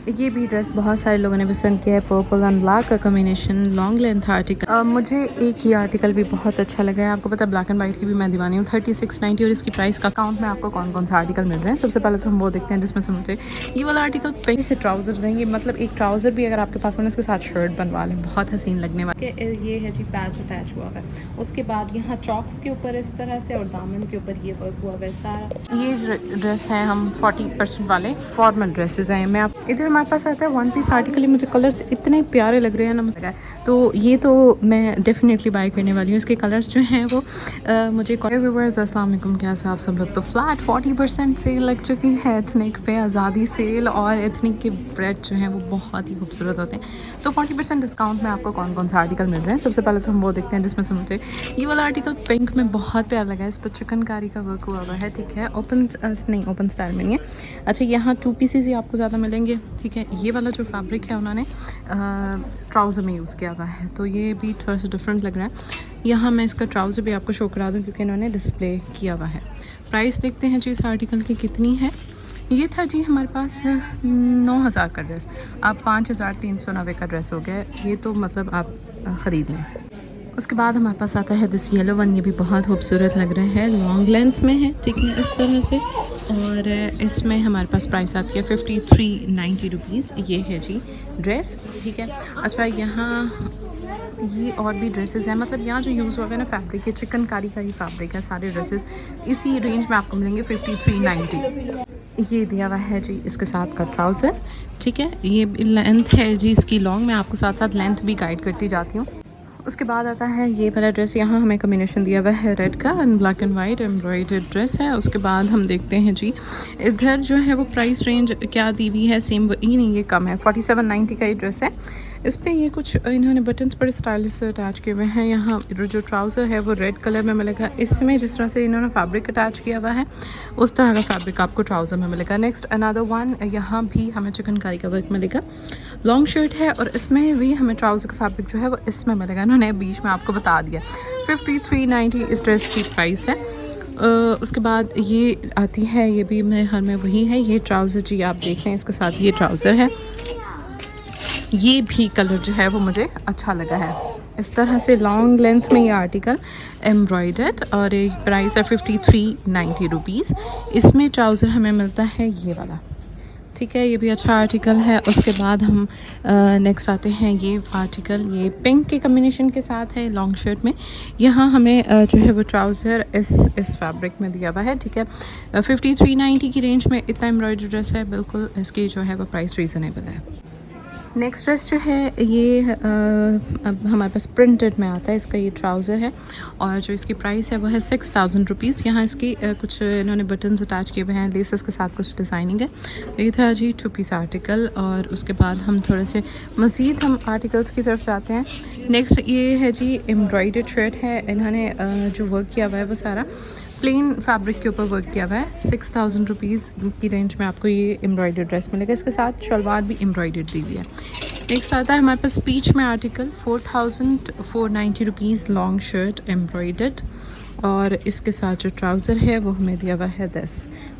ये भी ड्रेस बहुत सारे लोगों ने पसंद किया है, पर्पल एंड ब्लैक का कॉम्बिनेशन, लॉन्ग लेंथ आर्टिकल। मुझे एक ही आर्टिकल भी बहुत अच्छा लगा है। आपको पता है ब्लैक एंड वाइट की भी मैं दीवानी हूँ। 3690 और इसकी प्राइस का काउंट में आपको कौन कौन सा आर्टिकल मिल रहे हैं। सबसे पहले तो हम वो देखते हैं जिसमें से मुझे ये वाला आर्टिकल पिंक से ट्राउजर्स हैं। ये मतलब एक ट्राउज़र भी अगर आपके पास हो इसके साथ शर्ट बनवा लें, बहुत हसीन लगने वाले। ये है जी पैच अटैच हुआ है। उसके बाद यहाँ चॉक्स के ऊपर इस तरह से और दामन के ऊपर ये वर्क हुआ है सारा। ये ड्रेस है हम 40% वाले फॉर्मल ड्रेसेस हैं। मैं आप इधर हमारे पास आता है वन पीस आर्टिकल। मुझे कलर्स इतने प्यारे लग रहे हैं ना, मतलब तो ये तो मैं डेफिनेटली बाय करने वाली हूँ। इसके कलर्स जो हैं वो मुझे व्यूअर्स अस्सलाम वालेकुम, क्या आप सब लोग। तो फ्लैट 40% सेल लग चुकी है एथनिक पे, आज़ादी सेल। और एथनिक के ब्रेड जो हैं वो बहुत ही खूबसूरत होते हैं। तो 40% डिस्काउंट में आपको कौन कौन सा आर्टिकल मिल रहे हैं। सबसे पहले तो हम वो देखते हैं जिसमें से मुझे ये वाला आर्टिकल पिंक में बहुत प्यारा लगा है। इस पर चिकनकारी का वर्क हुआ है, ठीक है। ओपन नहीं, ओपन स्टाइल में नहीं है। अच्छा, यहाँ 2 पीसेस ही आपको ज़्यादा मिलेंगे, ठीक है। ये वाला जो फैब्रिक है उन्होंने ट्राउज़र में यूज़ किया हुआ है, तो ये भी थोड़ा सा डिफरेंट लग रहा है। यहाँ मैं इसका ट्राउज़र भी आपको शो करा दूँ क्योंकि इन्होंने डिस्प्ले किया हुआ है। प्राइस देखते हैं जी इस आर्टिकल की कितनी है। ये था जी हमारे पास 9000 का ड्रेस, अब 5390 का ड्रेस हो गया। ये तो मतलब आप ख़रीद लें। उसके बाद हमारे पास आता है दिस येलो वन। ये भी बहुत खूबसूरत लग रहा है, लॉन्ग लेंथ में है, ठीक है, इस तरह से। और इसमें हमारे पास प्राइस आती है 5390 रुपीज़। ये है जी ड्रेस, ठीक है। अच्छा, यहाँ ये और भी ड्रेसेस हैं, मतलब यहाँ जो यूज़ हुआ है ना फैब्रिक, है चिकनकारी का ही फैब्रिक है। सारे ड्रेसेस इसी रेंज में आपको मिलेंगे 5390। ये दिया हुआ है जी इसके साथ का ट्राउज़र, ठीक है। ये लेंथ है जी इसकी लॉन्ग, मैं आपको साथ साथ लेंथ भी गाइड करती जाती हूँ। उसके बाद आता है ये वाला ड्रेस। यहाँ हमें कॉम्बिनेशन दिया हुआ है रेड का and black and white embroidered dress है। उसके बाद हम देखते हैं जी इधर जो है वो प्राइस रेंज क्या दी हुई है, सेम ही नहीं, ये कम है। 4790 का ये ड्रेस है। इस पर ये कुछ इन्होंने बटन्स बड़े स्टाइलिश से अटैच किए हुए हैं। यहाँ जो ट्राउज़र है वो रेड कलर में मिलेगा। इसमें जिस तरह से इन्होंने फैब्रिक अटैच किया हुआ है उस तरह का फैब्रिक आपको ट्राउज़र में मिलेगा। नेक्स्ट अनदर वन, यहाँ भी हमें चिकनकारी का वर्क मिलेगा। लॉन्ग शर्ट है और इसमें भी हमें ट्राउज़र का फैब्रिक जो है वो इसमें मिलेगा। इन्होंने बीच में आपको बता दिया। 5390 इस ड्रेस की प्राइस है। उसके बाद ये आती है, ये भी मेरे हाल में वही है। ये ट्राउज़र जी आप देख रहे हैं, इसके साथ ये ट्राउज़र है। ये भी कलर जो है वो मुझे अच्छा लगा है। इस तरह से लॉन्ग लेंथ में ये आर्टिकल एम्ब्रॉयडर्ड और एक प्राइस है 5390 रुपीज़। इसमें ट्राउज़र हमें मिलता है ये वाला, ठीक है। ये भी अच्छा आर्टिकल है। उसके बाद हम नेक्स्ट आते हैं ये आर्टिकल, ये पिंक के कम्बिनेशन के साथ है लॉन्ग शर्ट में। यहाँ हमें जो है वो ट्राउज़र इस फैब्रिक में दिया हुआ है, ठीक है। 5390 की रेंज में इतना एम्ब्रॉयडरी ड्रेस है, बिल्कुल इसकी जो है वो प्राइस रीज़नेबल है। नेक्स्ट ड्रेस जो है ये अब हमारे पास प्रिंटेड में आता है। इसका ये ट्राउज़र है और जो इसकी प्राइस है वो है 6000 रुपीज़। यहाँ इसकी कुछ इन्होंने बटन्स अटैच किए हुए हैं, लेसेस के साथ कुछ डिज़ाइनिंग है। ये था जी 2 पीस आर्टिकल। और उसके बाद हम थोड़े से मज़ीद हम आर्टिकल्स की तरफ जाते हैं। नेक्स्ट ये है जी एम्ब्रॉयडर्ड शर्ट है। इन्होंने जो वर्क किया हुआ है वो सारा प्लेन फैब्रिक के ऊपर वर्क किया हुआ है। 6000 रुपीज़ की रेंज में आपको ये एम्ब्रॉयडर्ड ड्रेस मिलेगा। इसके साथ शलवार भी एम्ब्रॉयडर्ड दी हुई है। नेक्स्ट आता है हमारे पास पीच में article 4490 rupees, long shirt embroidered. और इसके साथ जो ट्राउज़र है वो हमें दिया हुआ है 10।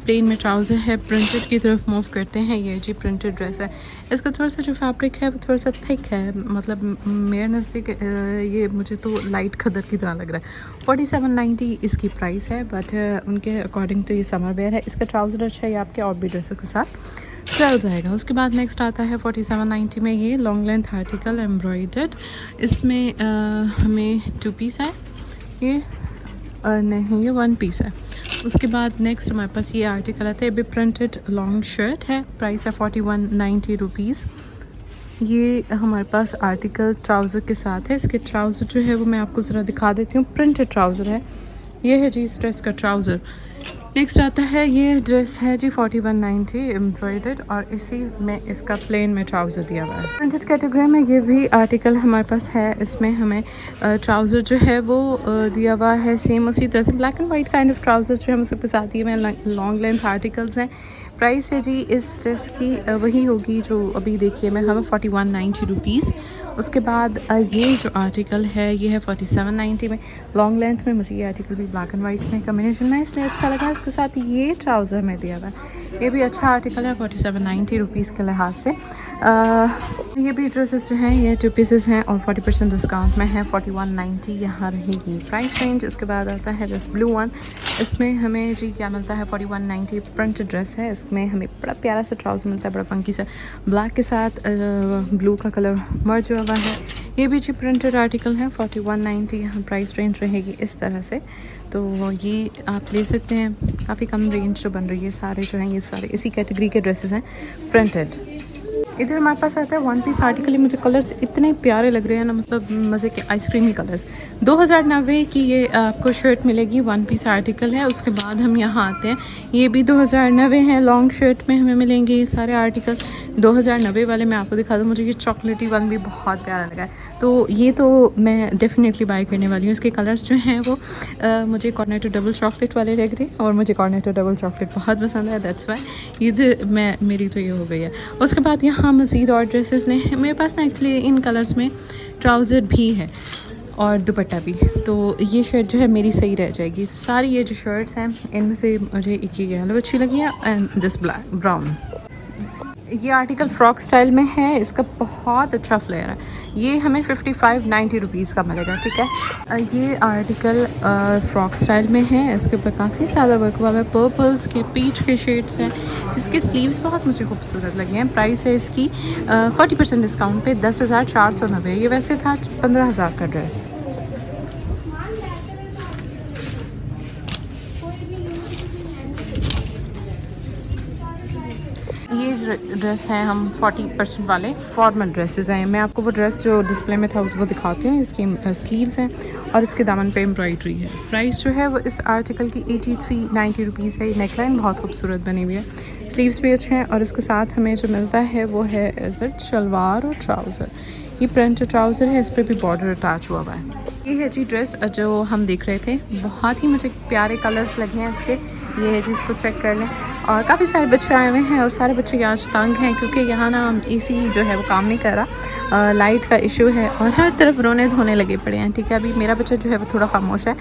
प्लेन में ट्राउज़र है। प्रिंटेड की तरफ मूव करते हैं। ये जी प्रिंटेड ड्रेस है। इसका थोड़ा सा जो फैब्रिक है वो थोड़ा सा थिक है, मतलब मेरे नज़दीक ये मुझे तो लाइट खदर की तरह लग रहा है। 4790 इसकी प्राइस है, बट उनके अकॉर्डिंग तो ये समर वेयर है। इसका ट्राउज़र अच्छा है, आपके और भी ड्रेसों के साथ चल जाएगा। उसके बाद नेक्स्ट आता है 4790 में ये लॉन्ग लेंथ आर्टिकल एम्ब्रॉयडर्ड। इसमें हमें 2 पीस है ये, नहीं ये 1 पीस है। उसके बाद नेक्स्ट हमारे पास ये आर्टिकल आता है, भी प्रिंटेड लॉन्ग शर्ट है। प्राइस है 4190 रुपीज़। ये हमारे पास आर्टिकल ट्राउज़र के साथ है। इसके ट्राउज़र जो है वो मैं आपको ज़रा दिखा देती हूँ। प्रिंटेड ट्राउज़र है। ये है जी इस ड्रेस का ट्राउज़र। नेक्स्ट आता है ये ड्रेस है जी 4190 एम्ब्रॉयडर्ड और इसी में इसका प्लेन में ट्राउज़र दिया हुआ है। प्रिंटेड कैटेगरी में ये भी आर्टिकल हमारे पास है। इसमें हमें ट्राउज़र जो है वो दिया हुआ है सेम उसी तरह से। Black and white kind of trouser जो है मुझसे पास आती है। मैं लॉन्ग लेंथ आर्टिकल्स हैं। प्राइस है जी इस ड्रेस की वही होगी जो अभी देखिए मैं हमें 4190 रुपीज़। उसके बाद ये जो आर्टिकल है ये है 4790 में, लॉन्ग लेंथ में। मुझे ये आर्टिकल भी ब्लैक एंड वाइट में कम्बिनेशन में इसलिए अच्छा लगा। इसके साथ ये ट्राउज़र में दिया हुआ है, ये भी अच्छा आर्टिकल है 4790 रुपीज़ के लिहाज से। ये भी ड्रेसेस जो हैं ये 2 पीसेस हैं और 40% डिस्काउंट में है, 4190 यहाँ रहेगी प्राइस रेंज। उसके बाद आता है दिस ब्लू वन, इसमें हमें जी क्या मिलता है 4190 प्रिंट ड्रेस है। इसमें हमें बड़ा प्यारा सा ट्राउज़र मिलता है, बड़ा फंकी सा, ब्लैक के साथ ब्लू का कलर मर्ज हुआ है। ये भी जी प्रिंटेड आर्टिकल है, 4190 यहाँ प्राइस रेंज रहेगी इस तरह से। तो ये आप ले सकते हैं, काफ़ी कम रेंज जो बन रही है। सारे जो हैं ये सारे इसी कैटेगरी के ड्रेसेस हैं प्रिंटेड। इधर हमारे पास आता है 1 पीस आर्टिकल। ये मुझे कलर्स इतने प्यारे लग रहे हैं ना, मतलब मज़े के आइसक्रीमी कलर्स। 2090 की ये आपको शर्ट मिलेगी, 1 पीस आर्टिकल है। उसके बाद हम यहाँ आते हैं, ये भी 2090 है, लॉन्ग शर्ट में हमें मिलेंगे ये सारे आर्टिकल 2090 वाले। मैं आपको दिखा दूँ, मुझे ये चॉकलेटी वन भी बहुत प्यारा लगा है, तो ये तो मैं डेफिनेटली बाय करने वाली हूँ। इसके कलर्स जो हैं वो मुझे कॉर्नेटो डबल चॉकलेट वाले लग रहे हैं और मुझे कॉर्नेटो डबल चॉकलेट बहुत पसंद है, दैट्स वाई ये मैं मेरी तो ये हो गई है। उसके बाद यहाँ मज़ीद और ड्रेसेस ने मेरे पास ना एक्चुअली इन कलर्स में ट्राउज़र भी है और दुपट्टा भी, तो ये शर्ट जो है मेरी सही रह जाएगी। सारी ये जो शर्ट्स हैं इनमें से मुझे एक ये येलो अच्छी लगी है एंड दिस ब्लैक ब्राउन। ये आर्टिकल फ्रॉक स्टाइल में है, इसका बहुत अच्छा फ्लेयर है। ये हमें 5590 रुपीज़ का मिलेगा, ठीक है। ये आर्टिकल फ्रॉक स्टाइल में है, इसके ऊपर काफ़ी ज़्यादा वर्क हुआ है, पर्पल्स के पीच के शेड्स हैं। इसके स्लीव्स बहुत मुझे खूबसूरत लगे हैं। प्राइस है इसकी 40% डिस्काउंट पे 10,490। ये वैसे था 15,000 का ड्रेस। ये ड्रेस है हम 40% वाले फॉर्मल ड्रेसेस हैं। मैं आपको वो ड्रेस जो डिस्प्ले में था उसको दिखाती हूँ। इसकी स्लीव्स हैं और इसके दामन पे एम्ब्रॉयडरी है। प्राइस जो है वो इस आर्टिकल की 8390 रुपीज़ है। नेकलाइन बहुत खूबसूरत बनी हुई है, स्लीव्स भी अच्छे हैं और इसके साथ हमें जो मिलता है वो है इज़्ज़त शलवार और ट्राउज़र। ये प्रिंट ट्राउज़र है, इस पर भी बॉर्डर अटैच हुआ है। ये है जी ड्रेस जो हम देख रहे थे, बहुत ही मुझे प्यारे कलर्स लगे हैं इसके। ये है जी, इसको चेक कर लें। और काफ़ी सारे बच्चे आए हुए हैं और सारे बच्चे आज तंग हैं क्योंकि यहाँ ना एसी जो है वो काम नहीं कर रहा, लाइट का इशू है और हर तरफ रोने धोने लगे पड़े हैं, ठीक है। अभी मेरा बच्चा जो है वो थोड़ा खामोश है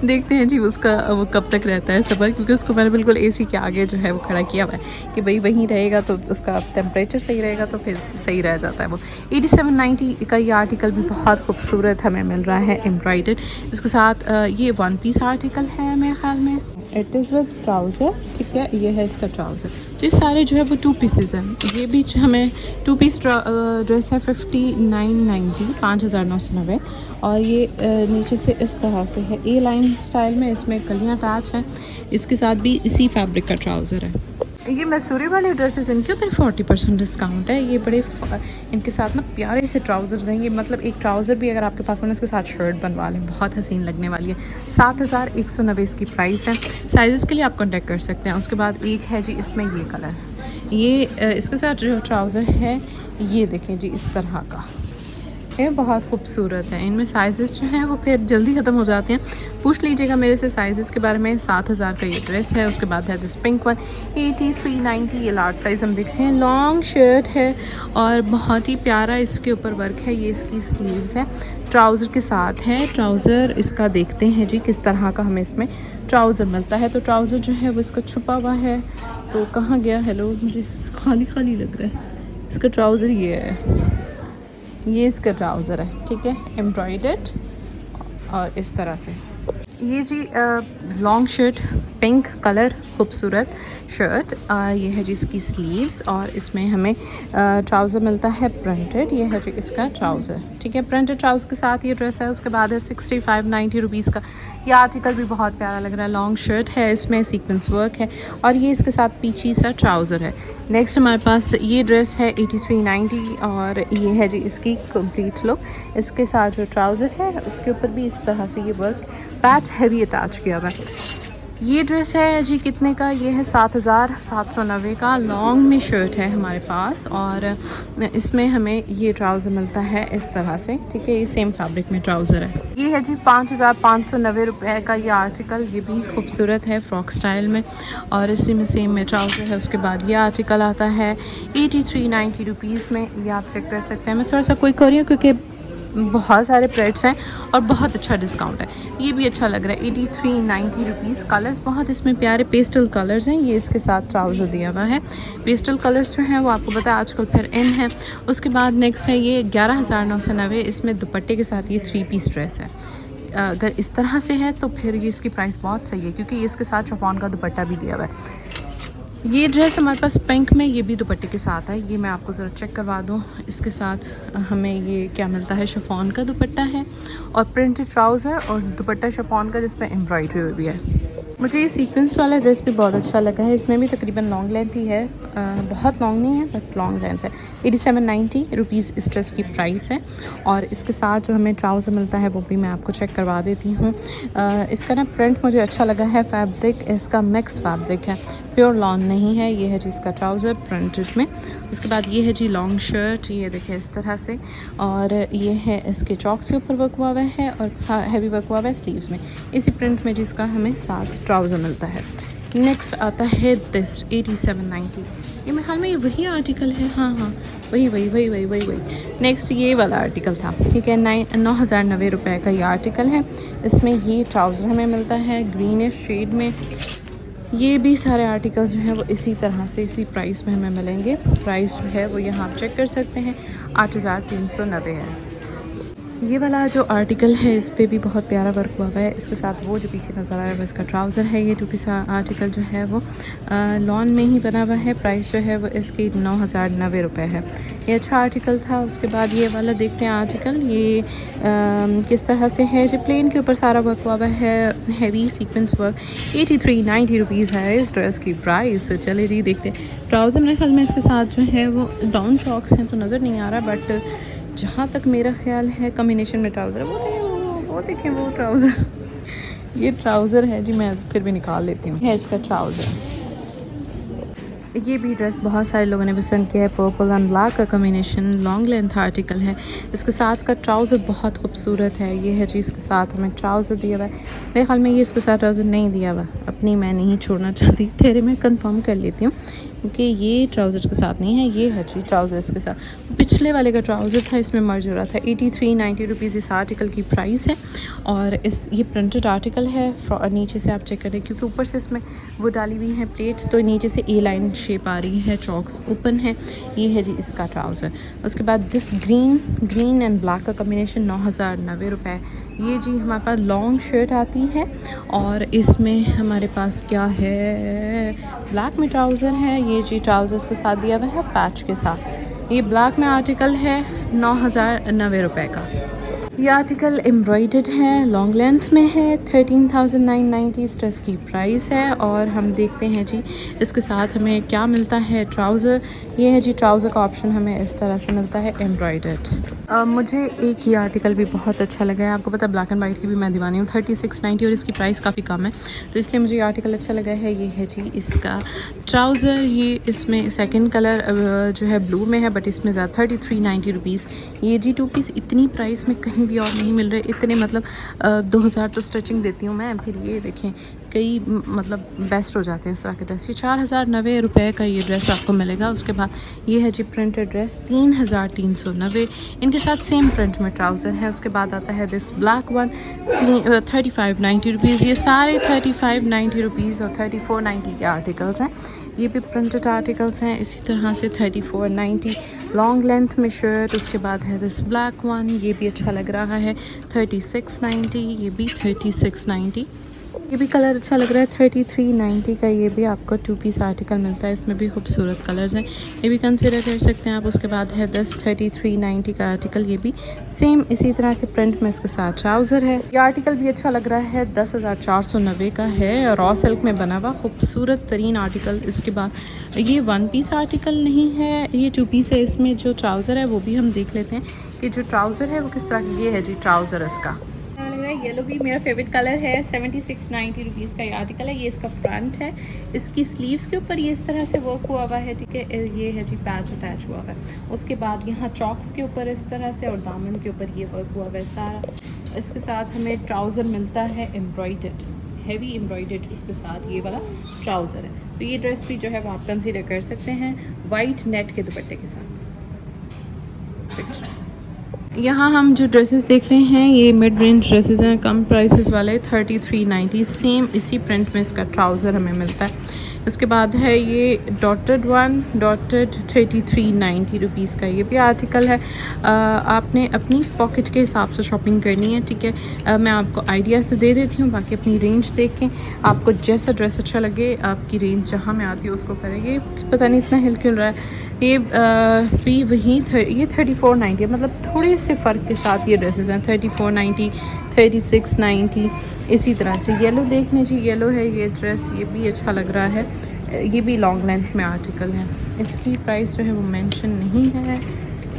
देखते हैं जी उसका वो कब तक रहता है सबर, क्योंकि उसको मैंने बिल्कुल एसी के आगे जो है वो खड़ा किया हुआ है कि भाई वहीं रहेगा तो उसका टेम्परेचर सही रहेगा तो फिर सही रह जाता है वो। 8790 का ये आर्टिकल भी बहुत खूबसूरत हमें मिल रहा है एम्ब्रॉयडर्ड। इसके साथ ये 1 पीस आर्टिकल है मेरे ख्याल में, इट इज़ विद ट्राउज़र, ठीक है। ये है इसका ट्राउज़र। तो ये सारे जो है वो 2 पीसेस हैं। ये भी हमें 2 पीस ड्रेस है 5990, 5990। और ये नीचे से इस तरह से है, ए लाइन स्टाइल में, इसमें कलियाँ अटैच हैं। इसके साथ भी इसी फैब्रिक का ट्राउज़र है। ये मैसूरी वाले ड्रेसेस इनके ऊपर 40% डिस्काउंट है। ये बड़े इनके साथ ना प्यारे से ट्राउज़र्स हैं। ये मतलब एक ट्राउज़र भी अगर आपके पास हो ना, इसके साथ शर्ट बनवा लें, बहुत हसीन लगने वाली है। 7190 इसकी प्राइस है। साइज़ के लिए आप कांटेक्ट कर सकते हैं। उसके बाद एक है जी इसमें ये कलर, ये इसके साथ जो ट्राउज़र है ये देखें जी इस तरह का, ये बहुत खूबसूरत है। इनमें साइज़ेस जो हैं वो फिर जल्दी ख़त्म हो जाते हैं, पूछ लीजिएगा मेरे से साइज़ेस के बारे में। 7000 का ये ड्रेस है। उसके बाद है दिस पिंक वन, 8390, ये लार्ज साइज़ हम देख रहे हैं। लॉन्ग शर्ट है और बहुत ही प्यारा इसके ऊपर वर्क है। ये इसकी स्लीव्स है, ट्राउज़र के साथ है। ट्राउज़र इसका देखते हैं जी किस तरह का हमें इसमें ट्राउज़र मिलता है। तो ट्राउज़र जो है वो इसका छुपा हुआ है, तो कहाँ गया, हेलो, मुझे खाली खाली लग रहा है। इसका ट्राउज़र ये है, ये इसका ट्राउज़र है, ठीक है, एम्ब्रॉयडर्ड और इस तरह से। ये जी लॉन्ग शर्ट, पिंक कलर, खूबसूरत शर्ट। ये है जी इसकी स्लीव्स और इसमें हमें ट्राउज़र मिलता है प्रिंटेड। ये है जी इसका ट्राउज़र, ठीक है, प्रिंटेड ट्राउज़र के साथ ये ड्रेस है। उसके बाद है 6590 रुपीज़ का। ये आर्टिकल भी बहुत प्यारा लग रहा है, लॉन्ग शर्ट है, इसमें सीक्वेंस वर्क है और ये इसके साथ पीछी सा ट्राउज़र है। नेक्स्ट हमारे पास ये ड्रेस है 8390 और ये है जी इसकी कंप्लीट लुक। इसके साथ जो ट्राउज़र है उसके ऊपर भी इस तरह से ये वर्क पैच हैवी अटैच किया हुआ है। ये ड्रेस है जी कितने का, ये है 7,790 का। लॉन्ग में शर्ट है हमारे पास और इसमें हमें ये ट्राउज़र मिलता है इस तरह से, ठीक है। ये सेम फैब्रिक में ट्राउज़र है। ये है जी 5,590 रुपये का ये आर्टिकल। ये भी खूबसूरत है फ्रॉक स्टाइल में और इसी में सेम में ट्राउज़र है। उसके बाद ये आर्टिकल आता है 8390 रुपीज़ में। ये आप चेक कर सकते हैं। मैं थोड़ा सा क्विक हो रही हूँ क्योंकि बहुत सारे प्लेट्स हैं और बहुत अच्छा डिस्काउंट है। ये भी अच्छा लग रहा है 8390 रुपीज़। कलर्स बहुत इसमें प्यारे पेस्टल कलर्स हैं। ये इसके साथ ट्राउज़र दिया हुआ है। पेस्टल कलर्स जो हैं वो आपको पता है आजकल फिर इन है। उसके बाद नेक्स्ट है ये 11,990। इसमें दुपट्टे के साथ ये 3 पीस ड्रेस है। अगर इस तरह से है तो फिर ये इसकी प्राइस बहुत सही है क्योंकि इसके साथ शिफॉन का दुपट्टा भी दिया हुआ है। ये ड्रेस हमारे पास पिंक में, ये भी दुपट्टे के साथ है। ये मैं आपको ज़रा चेक करवा दूँ। इसके साथ हमें ये क्या मिलता है, शिफॉन का दुपट्टा है और प्रिंटेड ट्राउज़र और दुपट्टा शिफॉन का जिस पर एम्ब्रॉयडरी हुई भी है। मुझे ये सीक्वेंस वाला ड्रेस भी बहुत अच्छा लगा है। इसमें भी तकरीबन लॉन्ग लेंथ ही है, बहुत लॉन्ग नहीं है बट लॉन्ग लेंथ है। 8790 रुपीज़ इस ड्रेस की प्राइस है और इसके साथ जो हमें ट्राउज़र मिलता है वो भी मैं आपको चेक करवा देती हूँ। इसका ना प्रिंट मुझे अच्छा लगा है। फैब्रिक इसका मिक्स फैब्रिक है, प्योर लॉन नहीं है। ये है जी इसका ट्राउज़र प्रिंटेड में। उसके बाद ये है जी लॉन्ग शर्ट, ये देखिए इस तरह से। और ये है इसके चॉक्स के ऊपर वर्क हुआ हुआ है और हैवी वर्क हुआ हुआ है स्लीव्स में। इसी प्रिंट में जिसका हमें साथ ट्राउज़र मिलता है। नेक्स्ट आता है दिस 8790। ये मेरे ख्याल में ये वही आर्टिकल है। हाँ वही। नेक्स्ट ये वाला आर्टिकल था, ठीक है। 9,090 रुपये का ये आर्टिकल है। इसमें ये ट्राउज़र हमें मिलता है ग्रीनिश शेड में। ये भी सारे आर्टिकल्स जो हैं वो इसी तरह से इसी प्राइस में हमें मिलेंगे। प्राइस जो है वो यहाँ आप चेक कर सकते हैं, 8,390 है। ये वाला जो आर्टिकल है इस पे भी बहुत प्यारा वर्क हुआ हुआ है। इसके साथ वो जो पीछे नज़र आ रहा है वो इसका ट्राउज़र है। ये 2 पीस आर्टिकल जो है वो लॉन में ही बना हुआ है। प्राइस जो है वो इसकी 9,090 रुपये है। ये अच्छा आर्टिकल था। उसके बाद ये वाला देखते हैं आर्टिकल, ये किस तरह से है। जो प्लेन के ऊपर सारा वर्क हुआ हुआ है, हैवी सीक्वेंस वर्क। 8390 रुपीज़ है इस ड्रेस की प्राइस। चले जी देखते हैं ट्राउज़र। मेरे ख्याल में इसके साथ जो है वो डाउन चॉक्स हैं तो नज़र नहीं आ रहा, बट जहाँ तक मेरा ख्याल है कम्बिनेशन में ट्राउज़र वो देखें वो ट्राउज़र ये ट्राउज़र है जी, मैं फिर भी निकाल लेती हूँ। है इसका ट्राउज़र। ये भी ड्रेस बहुत सारे लोगों ने पसंद किया है। पर्पल एंड ब्लैक का कम्बिनेशन, लॉन्ग लेंथ आर्टिकल है। इसके साथ का ट्राउज़र बहुत खूबसूरत है। ये है जी इसके साथ हमें ट्राउज़र दिया हुआ है। मेरे ख्याल में ये इसके साथ ट्राउज़र नहीं दिया हुआ, अपनी मैं नहीं छोड़ना चाहती, ठहरे मैं कंफर्म कर लेती हूँ क्योंकि ये ट्राउज़र के साथ नहीं है। ये है जी ट्राउज़र इसके साथ। पिछले वाले का ट्राउज़र था, इसमें मर्ज हो रहा था। 8390 रुपीज़ इस आर्टिकल की प्राइस है और ये प्रिंटेड आर्टिकल है। नीचे से आप चेक करें क्योंकि ऊपर से इसमें वो डाली हुई हैं प्लेट्स, तो नीचे से ए लाइन शेप आ रही है, चॉक्स ओपन है। ये है जी इसका ट्राउज़र। उसके बाद दिस ग्रीन एंड ब्लैक का कम्बिनेशन 9,090 रुपये। ये जी हमारे पास लॉन्ग शर्ट आती है और इसमें हमारे पास क्या है, ब्लैक में ट्राउज़र है। ये जी ट्राउज़र्स के साथ दिया हुआ है पैच के साथ। ये ब्लैक में आर्टिकल है 9,090 रुपये का। ये आर्टिकल एम्ब्रॉयडर्ड है, लॉन्ग लेंथ में है। 13,990 इस ड्रेस की प्राइस है। और हम देखते हैं जी इसके साथ हमें क्या मिलता है। ट्राउज़र, ये है जी ट्राउज़र का ऑप्शन हमें इस तरह से मिलता है एम्ब्रॉयडर्ड। मुझे एक ही आर्टिकल भी बहुत अच्छा लगा है। आपको पता है ब्लैक एंड वाइट की भी मैं दीवानी हूँ। 3690 और इसकी प्राइस काफ़ी कम है तो इसलिए मुझे ये आर्टिकल अच्छा लगा है। ये है जी इसका ट्राउज़र। ये इसमें सेकंड कलर जो है ब्लू में है बट इसमें ज़्यादा 3390 रुपीज़। ये जी 2 पीस इतनी प्राइस में कहीं भी और नहीं मिल रहे इतने, मतलब 2000 तो स्ट्रेचिंग देती हूँ मैं। फिर ये देखें कई मतलब बेस्ट हो जाते हैं इस तरह के ड्रेस। ये 4,090 रुपये का ये ड्रेस आपको मिलेगा। उसके बाद ये है जी प्रिंटेड ड्रेस 3,390। इनके साथ सेम प्रिंट में ट्राउज़र है। उसके बाद आता है दिस ब्लैक वन 3590 रुपीज़। ये सारे 3590 रुपीज़ और 3490 के आर्टिकल्स हैं। ये भी प्रिंटेड आर्टिकल्स हैं इसी तरह से 3490 लॉन्ग लेंथ में शर्ट। उसके बाद है दिस ब्लैक वन, ये भी अच्छा लग रहा है 3690। ये भी 3690। ये भी कलर अच्छा लग रहा है 3390 का। ये भी आपको 2 पीस आर्टिकल मिलता है। इसमें भी खूबसूरत कलर्स हैं, ये भी कंसिडर कर सकते हैं आप। उसके बाद है 3390 का आर्टिकल। ये भी सेम इसी तरह के प्रिंट में इसके साथ ट्राउज़र है। ये आर्टिकल भी अच्छा लग रहा है, 10,490 का है। रॉ सिल्क में बना हुआ खूबसूरत तरीन आर्टिकल। इसके बाद ये 1 पीस आर्टिकल नहीं है, ये 2 पीस है। इसमें जो ट्राउज़र है वो भी हम देख लेते हैं कि जो ट्राउज़र है वो किस तरह की। ये है जी ट्राउज़र इसका। येलो भी मेरा फेवरेट कलर है। 76-90 रुपीज़ का ये आर्टिकल है। ये इसका फ्रंट है, इसकी स्लीव्स के ऊपर ये इस तरह से वर्क हुआ हुआ है, ठीक है। ये है जी पैच अटैच हुआ हुआ है। उसके बाद यहाँ चॉक्स के ऊपर इस तरह से और दामन के ऊपर ये वर्क हुआ हुआ है सारा। इसके साथ हमें ट्राउज़र मिलता है एम्ब्रॉयडर्ड, हैवी एम्ब्रॉयडर्ड इसके साथ ये वाला ट्राउज़र है। तो ये ड्रेस भी जो है वो आप कंसीडर कर सकते हैं वाइट नेट के दुपट्टे के साथ। यहाँ हम जो ड्रेसेस देख रहे हैं ये मिड रेंज ड्रेसेस हैं, कम प्राइसेस वाले 3390। सेम इसी प्रिंट में इसका ट्राउज़र हमें मिलता है। उसके बाद है ये डॉटेड 3390 रुपीज़ का ये भी आर्टिकल है। आपने अपनी पॉकेट के हिसाब से शॉपिंग करनी है, ठीक है। मैं आपको आइडिया तो दे देती हूँ, बाकी अपनी रेंज देखें, आपको जैसा ड्रेस अच्छा लगे आपकी रेंज जहाँ में आती है उसको करें। ये पता नहीं इतना हिल क्यों रहा है। ये भी वहीं ये 3490 है, मतलब थोड़े से फ़र्क के साथ ये ड्रेसेस हैं। 3490, 3690 इसी तरह से। येलो देख लीजिए, येलो है ये ड्रेस, ये भी अच्छा लग रहा है। ये भी लॉन्ग लेंथ में आर्टिकल है। इसकी प्राइस जो है वो मेंशन नहीं है,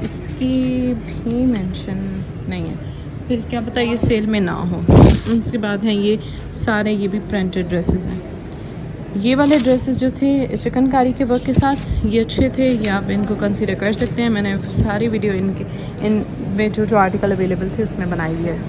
इसकी भी मेंशन नहीं है, फिर क्या पता ये सेल में ना हो। उसके बाद हैं ये सारे, ये भी प्रिंटेड ड्रेसेस हैं। ये वाले ड्रेसेस जो थे चिकनकारी के वर्क के साथ ये अच्छे थे, ये आप इनको कंसीडर कर सकते हैं। मैंने सारी वीडियो इनके इन में जो आर्टिकल अवेलेबल थे उसमें बनाई है।